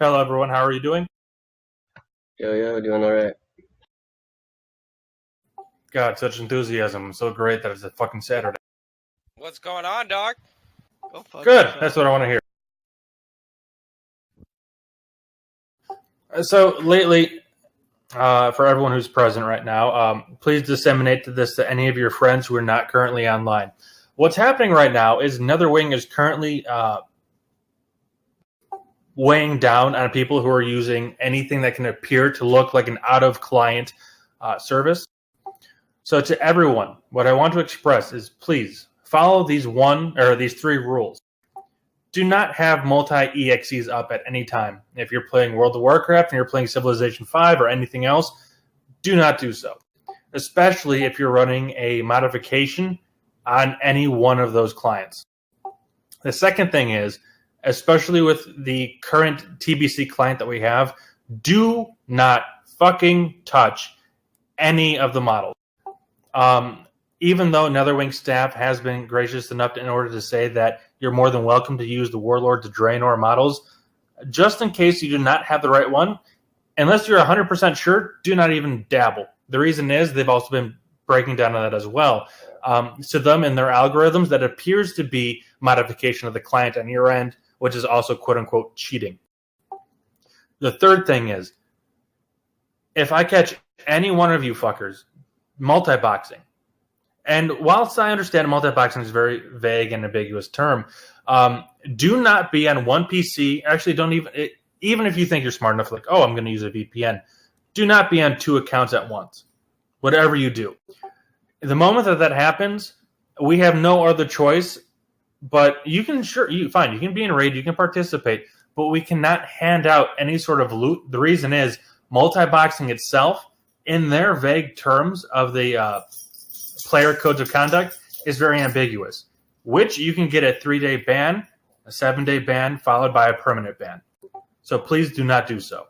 Hello, everyone. How are you doing? Yo, doing all right. God, such enthusiasm. So great that it's a fucking Saturday. What's going on, dog? Go fuck Good. yourself. That's what I want to hear. So lately, for everyone who's present right now, please disseminate this to any of your friends who are not currently online. What's happening right now is Netherwing is currently weighing down on people who are using anything that can appear to look like an out-of-client service. So to everyone, what I want to express is please follow these three rules. Do not have multi-EXEs up at any time. If you're playing World of Warcraft and you're playing Civilization 5 or anything else, do not do so. Especially if you're running a modification on any one of those clients. The second thing is, especially with the current TBC client that we have, do not fucking touch any of the models. Even though Netherwing staff has been gracious enough in order to say that you're more than welcome to use the Warlord to Draenor models, just in case you do not have the right one, unless you're 100% sure, do not even dabble. The reason is they've also been breaking down on that as well. To them in their algorithms, that appears to be modification of the client on your end, which is also quote-unquote cheating. The third thing is, if I catch any one of you fuckers multi-boxing, and whilst I understand multi-boxing is a very vague and ambiguous term, do not be on one PC. Actually, don't even if you think you're smart enough, like, oh, I'm going to use a VPN, do not be on two accounts at once. Whatever you do. The moment that happens, we have no other choice, but you can you can be in raid, you can participate, but we cannot hand out any sort of loot. The reason is multi-boxing itself, in their vague terms of the player codes of conduct, is very ambiguous, which you can get a 3-day ban, a 7-day ban, followed by a permanent ban. So please do not do so.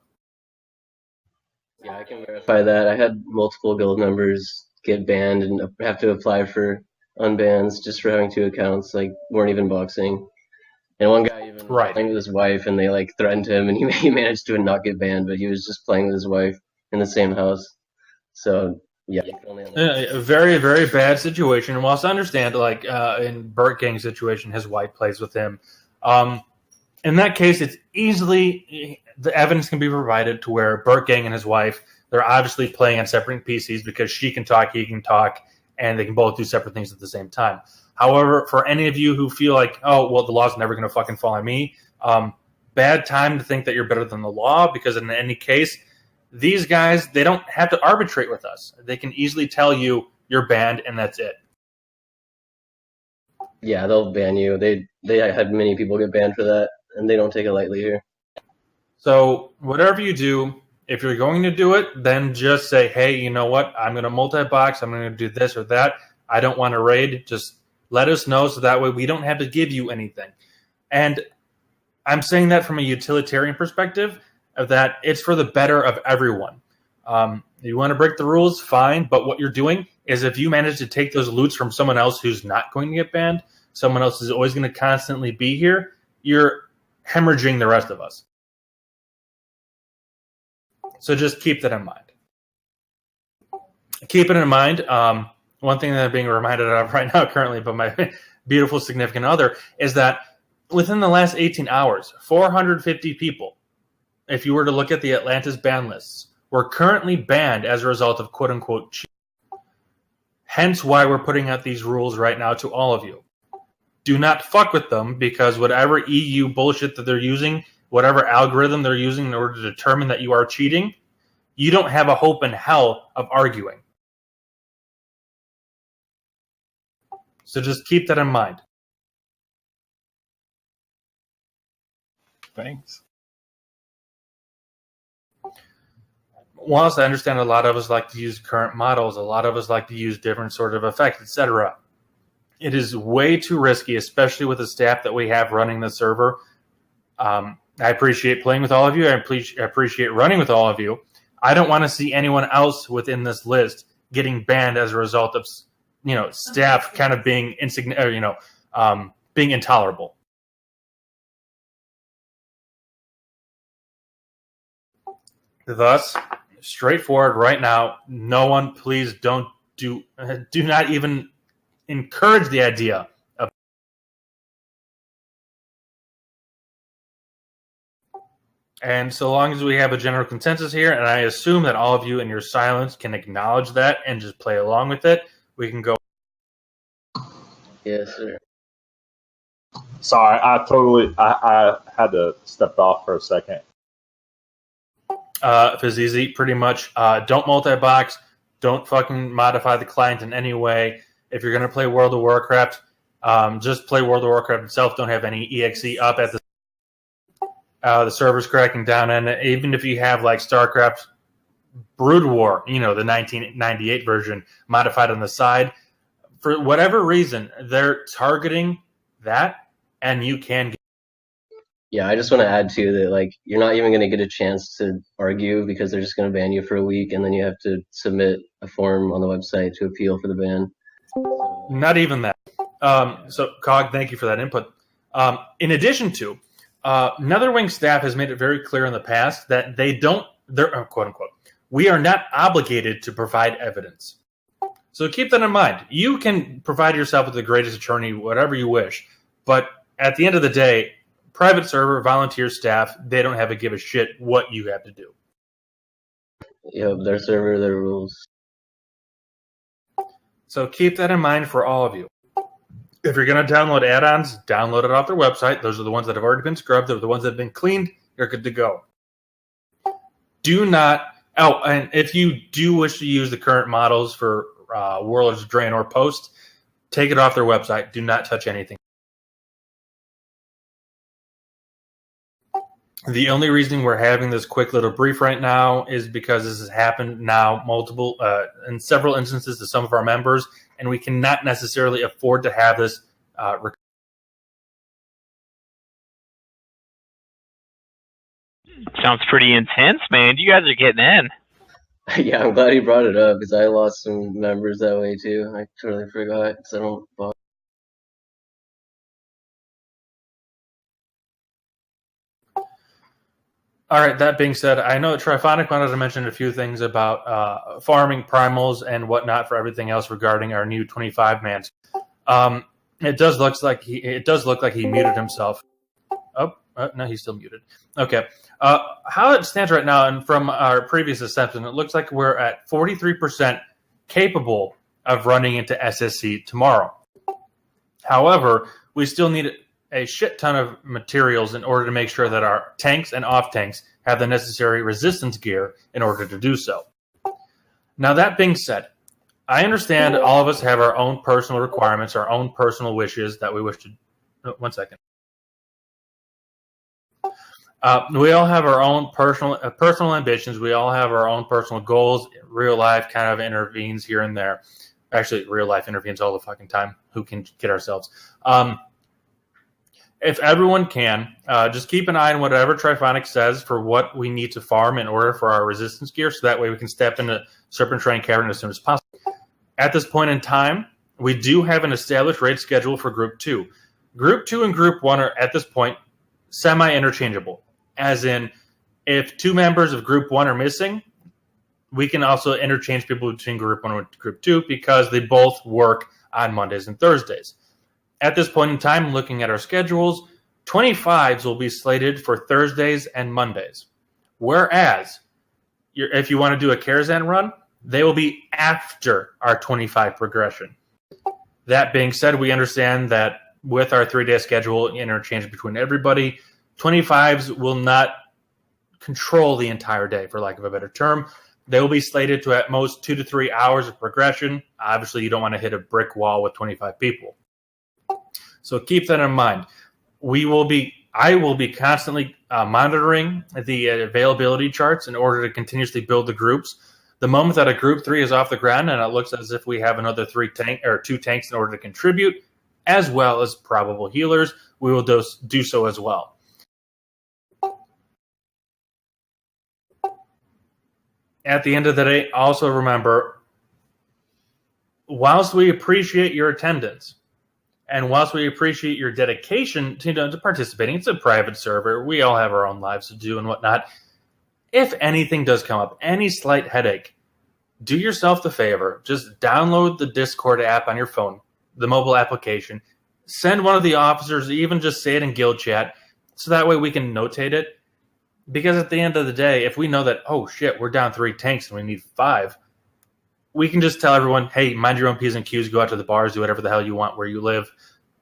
Yeah, I can verify that. I had multiple guild members get banned and have to apply for unbans just for having two accounts, like weren't even boxing. And one guy even was playing with his wife, and they like threatened him, and he managed to not get banned, but he was just playing with his wife in the same house. So yeah, you can only a very, very bad situation. And whilst I understand, like in Burt Gang's situation, his wife plays with him. In that case, it's easily the evidence can be provided to where Burt Gang and his wife, they're obviously playing on separate PCs because she can talk, he can talk, and they can both do separate things at the same time. However, for any of you who feel like, oh, well, the law's never going to fucking fall on me, bad time to think that you're better than the law, because in any case, these guys, they don't have to arbitrate with us. They can easily tell you you're banned, and that's it. Yeah, they'll ban you. They had many people get banned for that, and they don't take it lightly here. So whatever you do, if you're going to do it, then just say, hey, you know what? I'm going to multi-box. I'm going to do this or that. I don't want to raid. Just let us know so that way we don't have to give you anything. And I'm saying that from a utilitarian perspective, of that it's for the better of everyone. You want to break the rules, fine. But what you're doing is if you manage to take those loots from someone else who's not going to get banned, someone else is always going to constantly be here, you're hemorrhaging the rest of us. So just keep that in mind. Keep it in mind. One thing that I'm being reminded of right now currently by my beautiful significant other is that within the last 18 hours, 450 people, if you were to look at the Atlantis ban lists, were currently banned as a result of quote-unquote cheating. Hence why we're putting out these rules right now to all of you. Do not fuck with them, because whatever EU bullshit that they're using, whatever algorithm they're using in order to determine that you are cheating, you don't have a hope in hell of arguing. So just keep that in mind. Thanks. Whilst I understand a lot of us like to use current models, a lot of us like to use different sort of effects, etc. It is way too risky, especially with the staff that we have running the server. I appreciate playing with all of you. I appreciate running with all of you. I don't want to see anyone else within this list getting banned as a result of, staff kind of being being intolerable. Thus, straightforward right now, no one please do not even encourage the idea of. And so long as we have a general consensus here, and I assume that all of you in your silence can acknowledge that and just play along with it, we can go. Yes, sir. Sorry, I had to step off for a second. If it's easy, pretty much don't multi-box, don't fucking modify the client in any way. If you're going to play World of Warcraft, just play World of Warcraft itself. Don't have any EXE up at the server's cracking down. And even if you have like StarCraft Brood War, the 1998 version modified on the side, for whatever reason, they're targeting that, and you can. Yeah, I just want to add too that like you're not even going to get a chance to argue because they're just going to ban you for a week, and then you have to submit a form on the website to appeal for the ban. Not even that. So, Cog, thank you for that input. In addition to, Netherwing staff has made it very clear in the past that they're quote unquote, we are not obligated to provide evidence. So keep that in mind. You can provide yourself with the greatest attorney, whatever you wish, but at the end of the day, private server, volunteer staff, they don't have a give a shit what you have to do. Yep, their server, their rules. So keep that in mind for all of you. If you're going to download add-ons, download it off their website. Those are the ones that have already been scrubbed. They're the ones that have been cleaned. You're good to go. Do not... Oh, and if you do wish to use the current models for Warlords of Draenor Post, take it off their website. Do not touch anything. The only reason we're having this quick little brief right now is because this has happened now in several instances to some of our members, and we cannot necessarily afford to have this. Sounds pretty intense, man. You guys are getting in. Yeah, I'm glad you brought it up because I lost some members that way too. I totally forgot because I don't bother. All right, that being said, I know Triphonic wanted to mention a few things about farming primals and whatnot for everything else regarding our new 25-man. It does look like he muted himself. Oh, no, he's still muted. Okay. How it stands right now, and from our previous assessment, it looks like we're at 43% capable of running into SSC tomorrow. However, we still need a shit ton of materials in order to make sure that our tanks and off-tanks have the necessary resistance gear in order to do so. Now, that being said, I understand all of us have our own personal requirements, our own personal wishes that we wish to... Oh, 1 second. We all have our own personal ambitions. We all have our own personal goals. Real life kind of intervenes here and there. Actually, real life intervenes all the fucking time. Who can kid ourselves? If everyone can, just keep an eye on whatever Triphonic says for what we need to farm in order for our resistance gear, so that way we can step into Serpent Shrine Cavern as soon as possible. At this point in time, we do have an established raid schedule for Group 2. Group 2 and Group 1 are, at this point, semi-interchangeable. As in, if 2 members of Group 1 are missing, we can also interchange people between Group 1 and Group 2 because they both work on Mondays and Thursdays. At this point in time, looking at our schedules, 25s will be slated for Thursdays and Mondays. Whereas, if you want to do a Karazhan run, they will be after our 25 progression. That being said, we understand that with our 3-day schedule interchange between everybody, 25s will not control the entire day, for lack of a better term. They will be slated to at most 2 to 3 hours of progression. Obviously, you don't want to hit a brick wall with 25 people. So keep that in mind. I will be constantly monitoring the availability charts in order to continuously build the groups. The moment that a Group 3 is off the ground and it looks as if we have another 2 tanks in order to contribute, as well as probable healers, we will do so as well. At the end of the day, also remember, whilst we appreciate your attendance, and whilst we appreciate your dedication to participating, it's a private server. We all have our own lives to do and whatnot. if anything does come up, any slight headache, do yourself the favor. Just download the Discord app on your phone, the mobile application. Send one of the officers, even just say it in guild chat, so that way we can notate it. Because at the end of the day, if we know that, oh shit, we're down 3 tanks and we need 5, we can just tell everyone, hey, mind your own P's and Q's, go out to the bars, do whatever the hell you want where you live.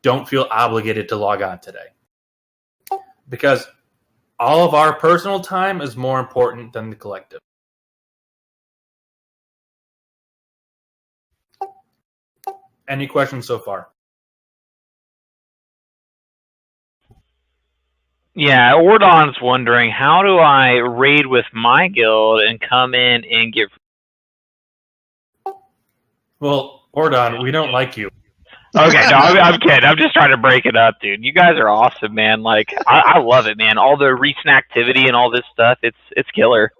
Don't feel obligated to log on today. Because all of our personal time is more important than the collective. Any questions so far? Yeah, Ordon's wondering, how do I raid with my guild and come in and get... Well, Ordon, we don't like you. Okay, no, I'm kidding. I'm just trying to break it up, dude. You guys are awesome, man. Like, I love it, man. All the recent activity and all this stuff, it's killer.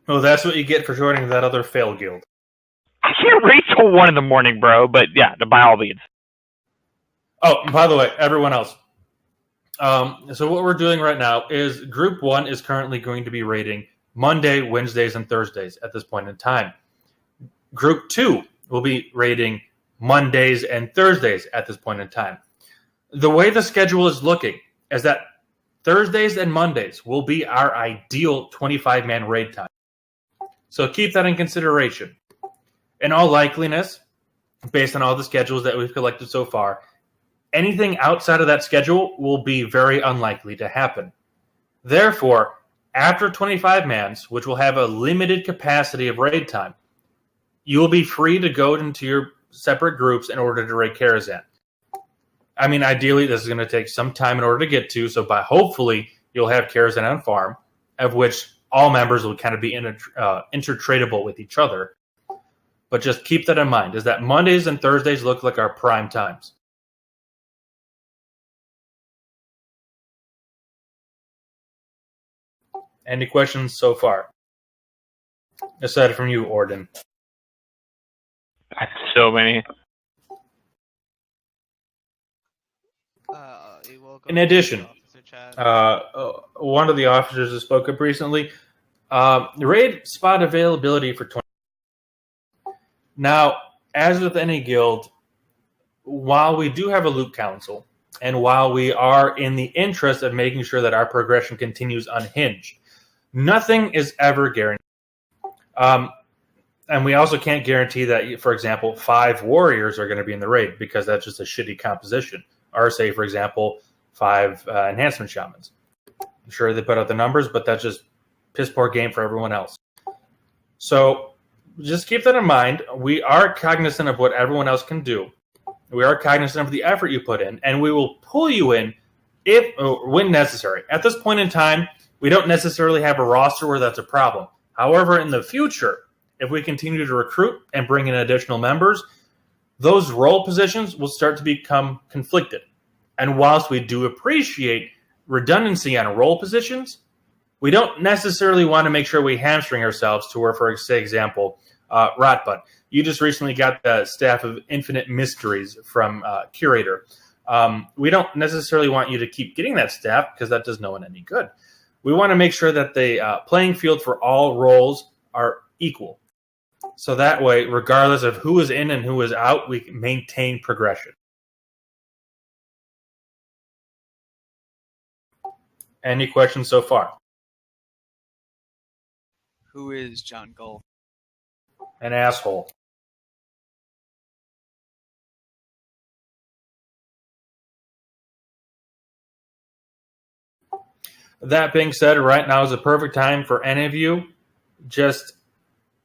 Well, that's what you get for joining that other fail guild. I can't raid till 1 in the morning, bro, but yeah, by all means. Oh, by the way, everyone else. So what we're doing right now is Group 1 is currently going to be raiding Monday, Wednesdays, and Thursdays at this point in time. Group 2 will be raiding Mondays and Thursdays at this point in time. The way the schedule is looking is that Thursdays and Mondays will be our ideal 25-man raid time. So keep that in consideration. In all likeliness, based on all the schedules that we've collected so far, anything outside of that schedule will be very unlikely to happen. Therefore, after 25 mans, which will have a limited capacity of raid time, you will be free to go into your separate groups in order to raid Karazhan. I mean, ideally, this is going to take some time in order to get to, so hopefully you'll have Karazhan on farm, of which all members will kind of be intertradable with each other. But just keep that in mind, is that Mondays and Thursdays look like our prime times. Any questions so far? Aside from you, Orden. So many. In addition, one of the officers who spoke up recently, raid spot availability for 20. Now, as with any guild, while we do have a loot council, and while we are in the interest of making sure that our progression continues unhinged, nothing is ever guaranteed. And we also can't guarantee that, for example, 5 warriors are going to be in the raid, because that's just a shitty composition. Or say, for example, 5 enhancement shamans. I'm sure they put out the numbers, but that's just piss poor game for everyone else. So just keep that in mind. We are cognizant of what everyone else can do. We are cognizant of the effort you put in, and we will pull you in when necessary. At this point in time, we don't necessarily have a roster where that's a problem. However, in the future, if we continue to recruit and bring in additional members, those role positions will start to become conflicted. And whilst we do appreciate redundancy on role positions, we don't necessarily want to make sure we hamstring ourselves to where, for example, Rotbutt, you just recently got the Staff of Infinite Mysteries from Curator. We don't necessarily want you to keep getting that staff, because that does no one any good. We want to make sure that the playing field for all roles are equal. So that way, regardless of who is in and who is out, we can maintain progression. Any questions so far? Who is John Gull? An asshole. That being said, right now is a perfect time for any of you. Just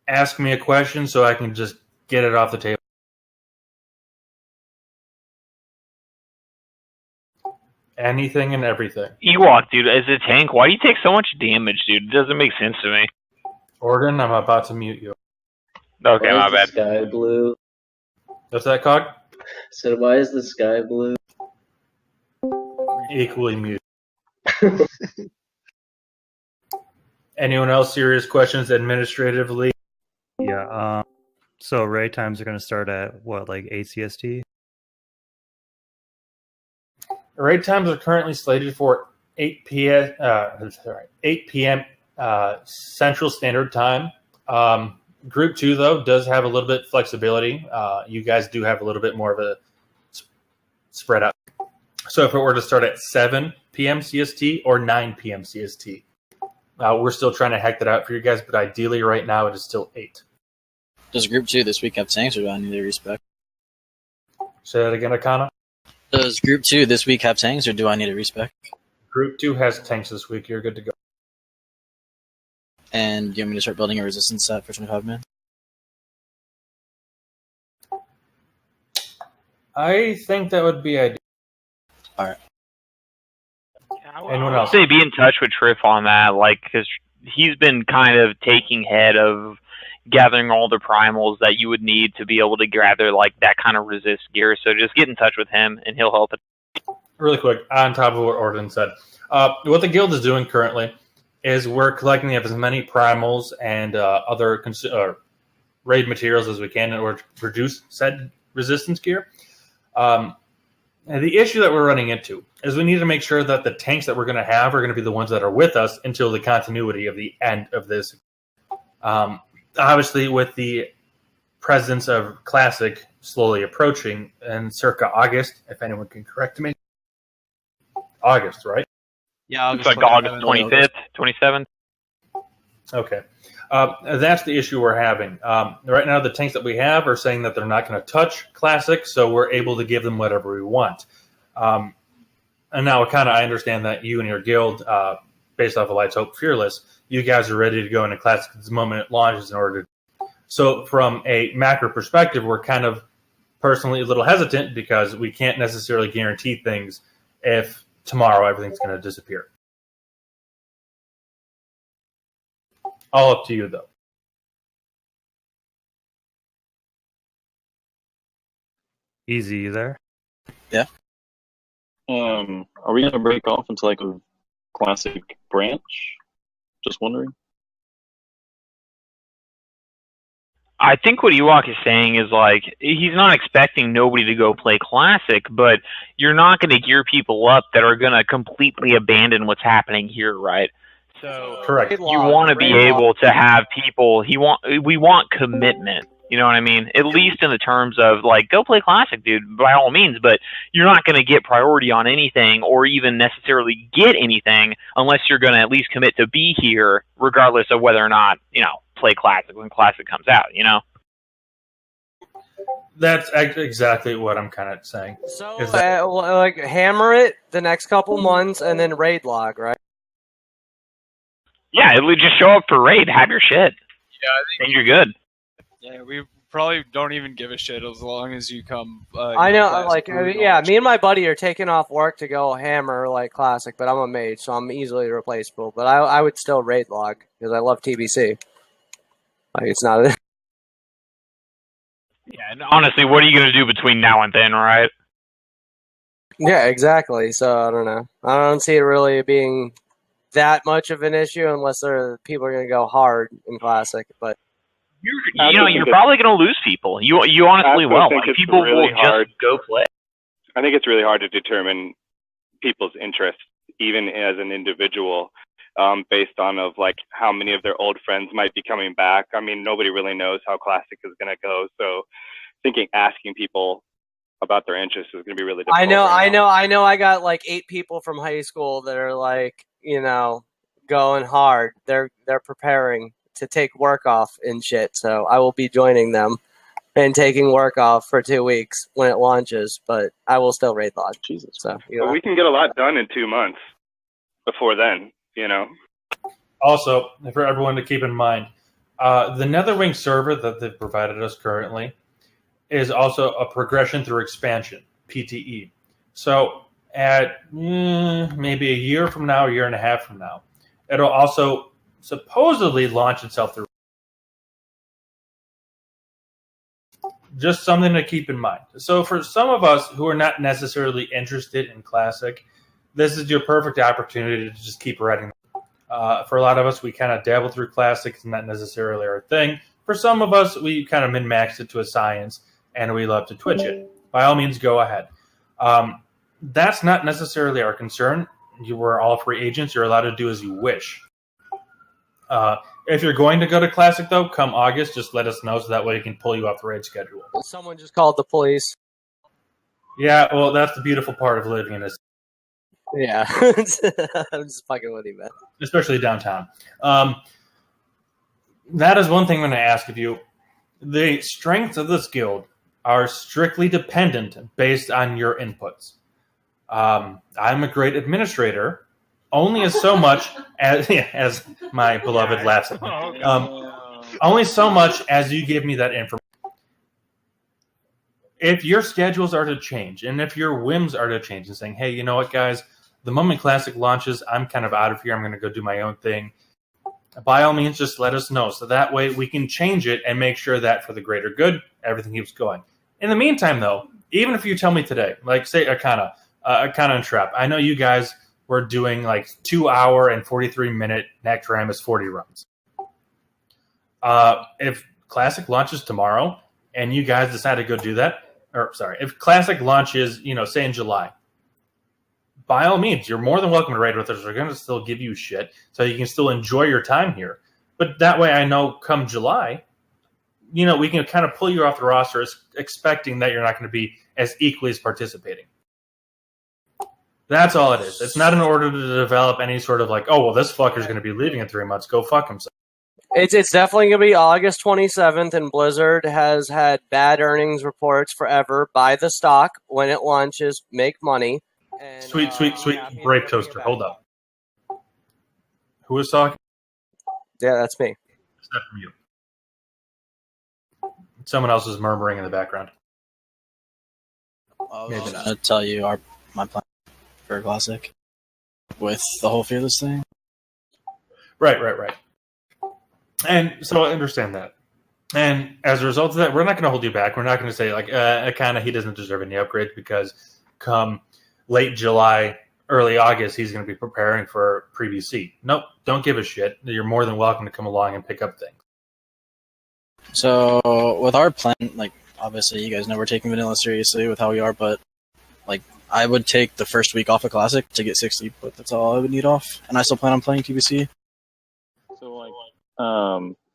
ask me a question so I can just get it off the table. Anything and everything. Ewok, dude, as a tank, why do you take so much damage, dude? It doesn't make sense to me. Orden, I'm about to mute you. Okay, Why my is the bad. sky blue? What's that, Cog? So why is the sky blue? Equally mute. Anyone else serious questions administratively? Yeah, so raid times are going to start at, what, like 8 CST? Raid times are currently slated for 8 p.m. 8 p.m. Central Standard Time. Group 2, though, does have a little bit flexibility. You guys do have a little bit more of a spread out. So if it were to start at 7 p.m. CST or 9 p.m. CST, we're still trying to hack that out for you guys, but ideally right now it is still 8. Does Group 2 this week have tanks, or do I need to respec? Say that again, Akana. Does Group 2 this week have tanks, or do I need to respec? Group 2 has tanks this week. You're good to go. And do you want me to start building a resistance set for 25 man? I think that would be ideal. Alright. Anyone else? Say be in touch with Triff on that, like, because he's been kind of taking head of gathering all the primals that you would need to be able to gather like that kind of resist gear. So just get in touch with him, and he'll help it. Really quick, on top of what Orden said, what the guild is doing currently is we're collecting as many primals and other raid materials as we can in order to produce said resistance gear. And the issue that we're running into is we need to make sure that the tanks that we're going to have are going to be the ones that are with us until the continuity of the end of this. Obviously, with the presence of Classic slowly approaching in circa August, if anyone can correct me. August, right? Yeah, It's like August 25th, 27th. Okay. That's the issue we're having. Right now, the tanks that we have are saying that they're not going to touch Classic, so we're able to give them whatever we want. And now, I understand that you and your guild, based off of Lights Hope Fearless, you guys are ready to go into Classic the moment it launches in order to. So, from a macro perspective, we're kind of personally a little hesitant because we can't necessarily guarantee things if tomorrow everything's going to disappear. All up to you, though. Easy, you there? Yeah. Are we gonna break off into like a classic branch? Just wondering. I think what Ewok is saying is like he's not expecting nobody to go play Classic, but you're not going to gear people up that are going to completely abandon what's happening here, right? So Correct. you want to be able to have people. We want commitment. You know what I mean? At least in the terms of like, go play Classic, dude, by all means. But you're not going to get priority on anything, or even necessarily get anything, unless you're going to at least commit to be here, regardless of whether or not play Classic when Classic comes out. That's exactly what I'm kind of saying. So, like, hammer it the next couple months, and then raid log, right? Yeah, just show up for raid, have your shit. Yeah, I think and you're good. Yeah, we probably don't even give a shit as long as you come. I know, like, yeah, me and my buddy are taking off work to go hammer, like, Classic, but I'm a mage, so I'm easily replaceable. But I would still raid log, because I love TBC. Like, it's not... Yeah, and honestly, what are you going to do between now and then, right? Yeah, exactly, so I don't know. I don't see it really being that much of an issue unless people are going to go hard in Classic, but... You're probably going to lose people. You honestly will. Like, people really will just go play. I think it's really hard to determine people's interests, even as an individual, based on like how many of their old friends might be coming back. I mean, nobody really knows how Classic is going to go, so asking people about their interests is going to be really difficult. I know. I got like 8 people from high school that are like, going hard. They're preparing to take work off and shit, so I will be joining them and taking work off for 2 weeks when it launches, but I will still raid log. Jesus. So, But we can get a lot done in 2 months before then, Also, for everyone to keep in mind, the Netherwing server that they've provided us currently is also a progression through expansion, PTE. So at maybe a year from now, a year and a half from now, it'll also supposedly launch itself through. Just something to keep in mind. So for some of us who are not necessarily interested in Classic, this is your perfect opportunity to just keep writing. For a lot of us, we kind of dabble through Classic. It's not necessarily our thing. For some of us, we kind of min-maxed it to a science, and we love to Twitch it. By all means, go ahead. That's not necessarily our concern. you were all free agents. You're allowed to do as you wish. If you're going to go to Classic, though, come August, just let us know so that way we can pull you off the raid schedule. Someone just called the police. Yeah, well, that's the beautiful part of living in this. Yeah. I'm just fucking with you, man. Especially downtown. That is one thing I'm going to ask of you. The strengths of this guild are strictly dependent based on your inputs. I'm a great administrator, only as so much as my beloved laughs at me. Only so much as you give me that information. If your schedules are to change, and if your whims are to change, and saying, hey, you know what, guys, the moment Classic launches, I'm kind of out of here. I'm going to go do my own thing. By all means, just let us know. So that way we can change it and make sure that for the greater good, everything keeps going. In the meantime, though, even if you tell me today, like say Akana and Trap, I know you guys were doing like 2 hour and 43-minute Nectaramus 40 runs. If Classic launches tomorrow and you guys decide to go do that, if Classic launches, say in July, by all means, you're more than welcome to raid with us. We're going to still give you shit so you can still enjoy your time here. But that way I know come July, we can kind of pull you off the roster expecting that you're not going to be as equally as participating. That's all it is. It's not in order to develop any sort of like, oh, well, this fucker's going to be leaving in 3 months. Go fuck himself. It's definitely going to be August 27th, and Blizzard has had bad earnings reports forever. Buy the stock when it launches, make money. And, sweet break toaster. Hold up. Who is talking? Yeah, that's me. Except from you. Someone else is murmuring in the background. I was going to tell you my plan for Classic with the whole Fearless thing. Right. And so I understand that. And as a result of that, we're not going to hold you back. We're not going to say, like, he doesn't deserve any upgrades because come late July, early August, he's going to be preparing for pre-BC. Nope, don't give a shit. You're more than welcome to come along and pick up things. So with our plan, like, obviously you guys know we're taking vanilla seriously with how we are, but, like, I would take the first week off of Classic to get 60, but that's all I would need off. And I still plan on playing TBC. So, like,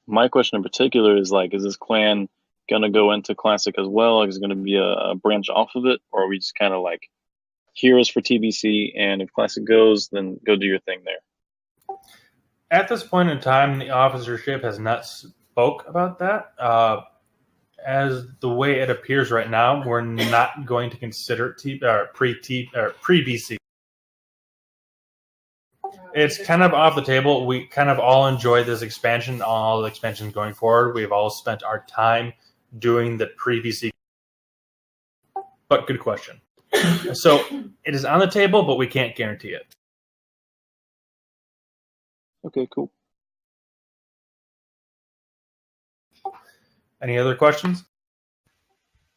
my question in particular is, like, is this clan going to go into Classic as well? Like, is it going to be a branch off of it? Or are we just kind of, like, heroes for TBC, and if Classic goes, then go do your thing there? At this point in time, the officership has not spoke about that. As the way it appears right now, we're not going to consider pre-BC. It's kind of off the table. We kind of all enjoy this expansion, all the expansions going forward. We've all spent our time doing the pre-BC. But good question. So it is on the table, but we can't guarantee it. Okay, cool. Any other questions?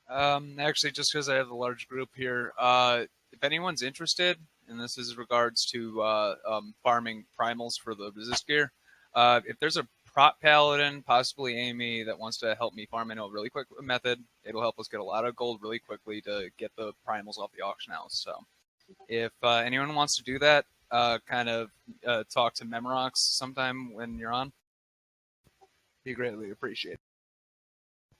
Actually, just because I have a large group here, if anyone's interested, and this is regards to farming primals for the resist gear, if there's a prop paladin, possibly Amy, that wants to help me farm, I know a really quick method. It'll help us get a lot of gold really quickly to get the primals off the auction house. So if anyone wants to do that, talk to Memorox sometime when you're on. Be greatly appreciated.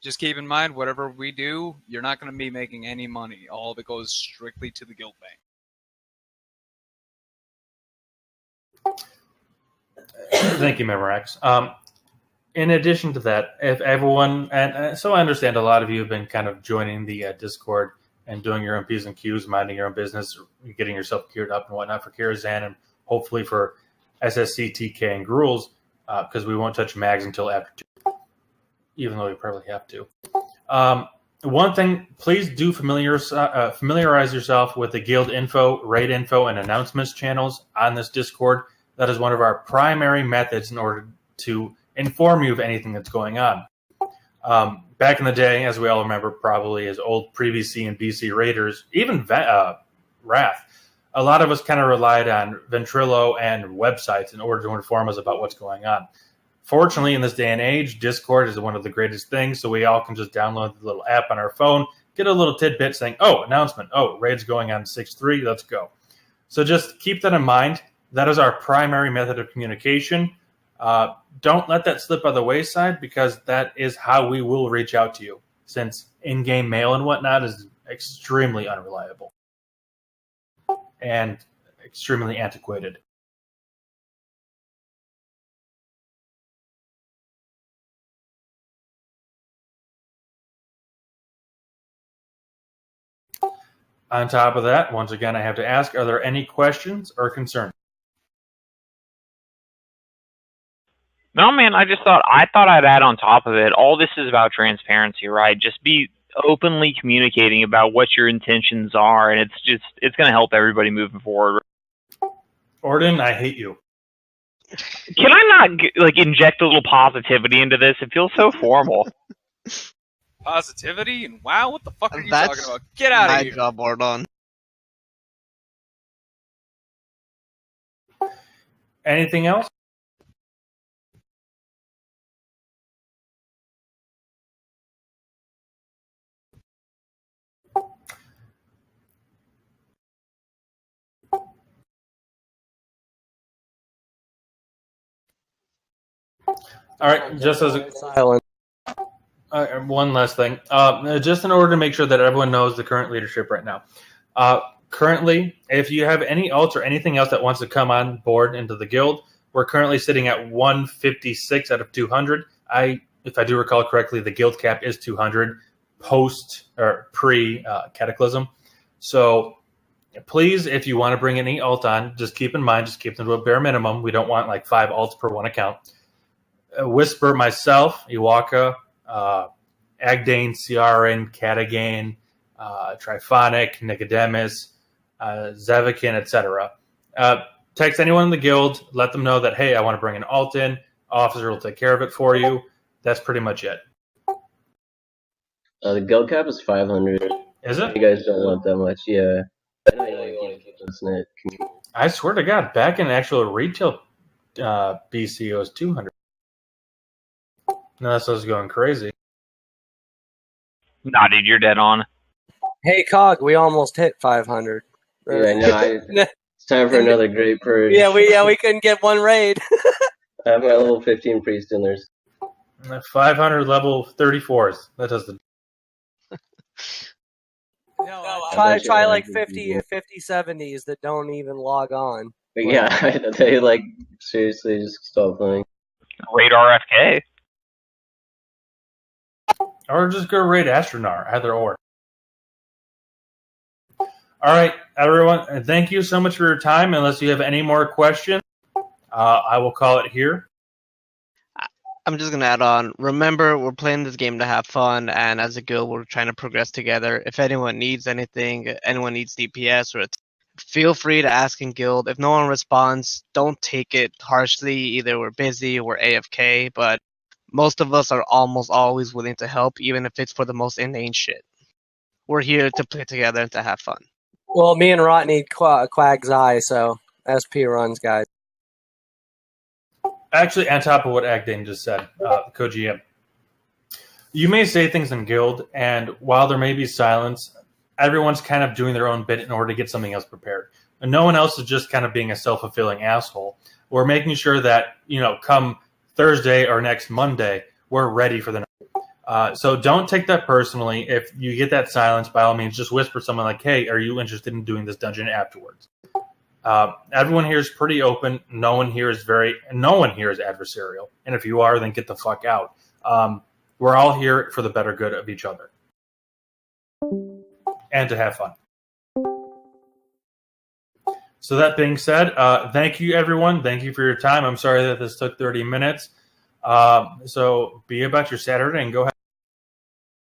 Just keep in mind, whatever we do, you're not going to be making any money. All of it goes strictly to the guild bank. Thank you, Memorax. In addition to that, if everyone, and so I understand a lot of you have been kind of joining the Discord and doing your own P's and Q's, minding your own business, getting yourself geared up and whatnot for Kirazan and hopefully for SSC, TK, and Gruels, because we won't touch mags until after 2, even though we probably have to. One thing, please do familiarize yourself with the guild info, raid info, and announcements channels on this Discord. That is one of our primary methods in order to inform you of anything that's going on. Back in the day, as we all remember, probably as old pre-BC and BC raiders, even Wrath, a lot of us kind of relied on Ventrilo and websites in order to inform us about what's going on. Fortunately, in this day and age, Discord is one of the greatest things, so we all can just download the little app on our phone, get a little tidbit saying, oh, announcement, oh, raid's going on 6-3, let's go. So just keep that in mind. That is our primary method of communication. Don't let that slip by the wayside, because that is how we will reach out to you, since in-game mail and whatnot is extremely unreliable and extremely antiquated. On top of that, once again, I have to ask, are there any questions or concerns? No, man, I thought I'd add on top of it, all this is about transparency, right? Just be openly communicating about what your intentions are, and it's going to help everybody moving forward. Orden, I hate you. Can I not inject a little positivity into this? It feels so formal. Positivity and wow, what the fuck are you talking about? Get out of here. My job, Ordon. Anything else? All right, just as a silent. One last thing, just in order to make sure that everyone knows the current leadership right now. Currently, if you have any alts or anything else that wants to come on board into the guild, we're currently sitting at 156 out of 200. If I do recall correctly, the guild cap is 200 post or pre Cataclysm. So please, if you want to bring any alt on, just keep in mind, just keep them to a bare minimum. We don't want like 5 alts per one account. Whisper, myself, Iwaka, Agdane, Ciaran, Katagain, Triphonic, Nicodemus, Zevikin, etc. Text anyone in the guild, let them know that, hey, I want to bring an alt in. Officer will take care of it for you. That's pretty much it. The guild cap is 500. Is it? You guys don't want that much, yeah. I swear to God, back in actual retail BC, it was 200. No, that's what's going crazy. Nah, dude, you're dead on. Hey, Cog, we almost hit 500. Yeah, I know. It's time for another great purge. Yeah, we couldn't get one raid. I have my level 15 priest in there. 500 level 34s. That does the. Try like 50 70s that don't even log on. But yeah, they like seriously just stop playing. Raid RFK. Or just go raid Astronar, either or. All right, everyone, thank you so much for your time. Unless you have any more questions, I will call it here. I'm just going to add on. Remember, we're playing this game to have fun, and as a guild, we're trying to progress together. If anyone needs anything, anyone needs DPS, or feel free to ask in guild. If no one responds, don't take it harshly. Either we're busy or we're AFK, but most of us are almost always willing to help, even if it's for the most inane shit. We're here to play together and to have fun. Well, me and Rot need Quag's Eye, so SP runs, guys. Actually, on top of what Agdane just said, co-GM, you may say things in guild, and while there may be silence, everyone's kind of doing their own bit in order to get something else prepared. And no one else is just kind of being a self-fulfilling asshole. We're making sure that, come Thursday or next Monday, we're ready for the night. So don't take that personally. If you get that silence, by all means, just whisper someone like, hey, are you interested in doing this dungeon afterwards? Everyone here is pretty open. No one here is adversarial. And if you are, then get the fuck out. We're all here for the better good of each other. And to have fun. So that being said, thank you, everyone. Thank you for your time. I'm sorry that this took 30 minutes. So be about your Saturday and go ahead.